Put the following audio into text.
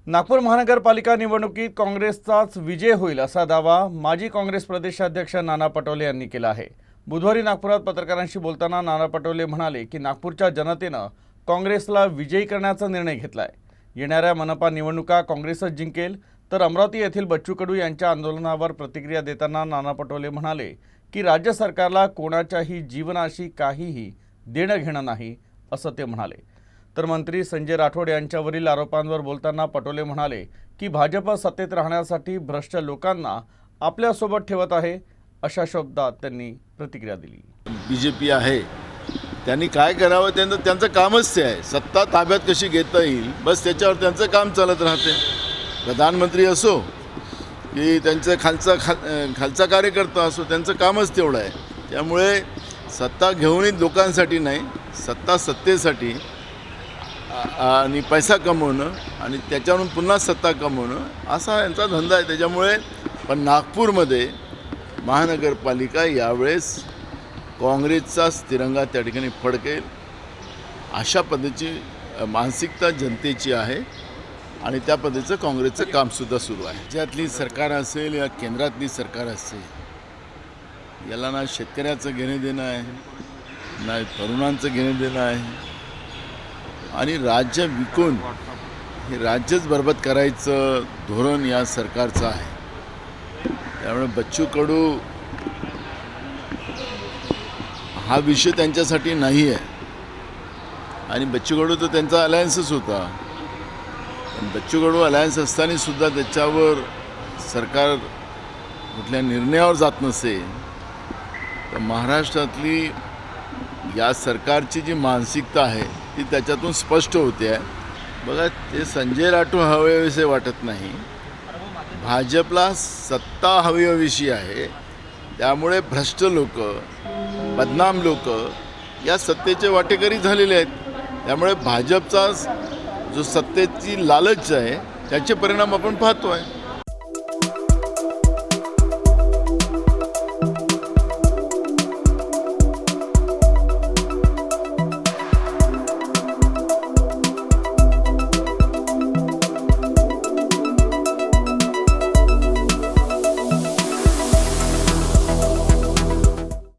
नागपूर महानगरपालिका निवडणुकीत काँग्रेसचाच विजय होईल असा दावा माजी काँग्रेस प्रदेशाध्यक्ष नाना पटोले यांनी केला आहे। बुधवारी नागपुरात पत्रकारांशी बोलताना नाना पटोले म्हणाले की नागपूरच्या जनतेने काँग्रेसला विजयी करण्याचा निर्णय घेतलाय। येणाऱ्या मनपा निवडणुका काँग्रेसच जिंकेल। तर अमरावती येथील बच्चू कडू यांच्या आंदोलनावर प्रतिक्रिया देताना नाना पटोले म्हणाले की राज्य सरकारला कोणाच्याही जीवनाशी काहीही देणं घेणं नाही असं ते म्हणाले। तर मंत्री संजय राठोड यांच्यावरील आरोपांवर बोलताना पटोले म्हणाले की भाजप सत्तेत राहण्यासाठी भ्रष्ट लोकांना आपल्या सोबत ठेवत आहे अशा शब्दात त्यांनी प्रतिक्रिया दिली। बीजेपी आहे त्यांनी काय करावं त्यांचं कामच ते आहे। सत्ता ताब्यात कशी घेता येईल बस त्याच्यावर त्यांचं काम चालत राहते। प्रधानमंत्री असो की त्यांचं खालचा कार्यकर्ता असो त्यांचं कामच तेवढं आहे। त्यामुळे सत्ता घेऊनही लोकांसाठी नाही, सत्ता सत्तेसाठी आणि पैसा कमवणं आणि त्याच्यावरून पुन्हा सत्ता कमवणं असा यांचा धंदा आहे। त्याच्यामुळे पण नागपूरमध्ये महानगरपालिका यावेळेस काँग्रेसचाच तिरंगा त्या ठिकाणी फडकेल अशा पद्धतीची मानसिकता जनतेची आहे आणि त्या पद्धतीचं काँग्रेसचं कामसुद्धा सुरू आहे। राज्यातली सरकार असेल या केंद्रातली सरकार असेल याला ना शेतकऱ्याचं घेणं देणं आहे ना तरुणांचं घेणं देणं आहे आणि राज्य विकून हे राज्यच बरबाद करायचं धोरण या सरकारचं आहे। त्यामुळे बच्चू कडू हा विषय त्यांच्यासाठी नाही आहे आणि बच्चू कडू तर त्यांचा अलायन्सच होता। पण बच्चू कडू अलायन्स असताना सुद्धा त्याच्यावर सरकार कुठल्या निर्णयावर जात नसेल तर महाराष्ट्रातली या सरकारची जी मानसिकता आहे ती त्याच्यातून स्पष्ट होते आहे। बघा ते संजय राठोड हवेविषयी वाटत नाही, भाजपला सत्ता हवेविषयी आहे। त्यामुळे भ्रष्ट लोक बदनाम लोक या सत्तेचे वाटेकरी झालेले आहेत। त्यामुळे भाजपचा जो सत्तेची लालच आहे त्याचे परिणाम आपण पाहतो आहे।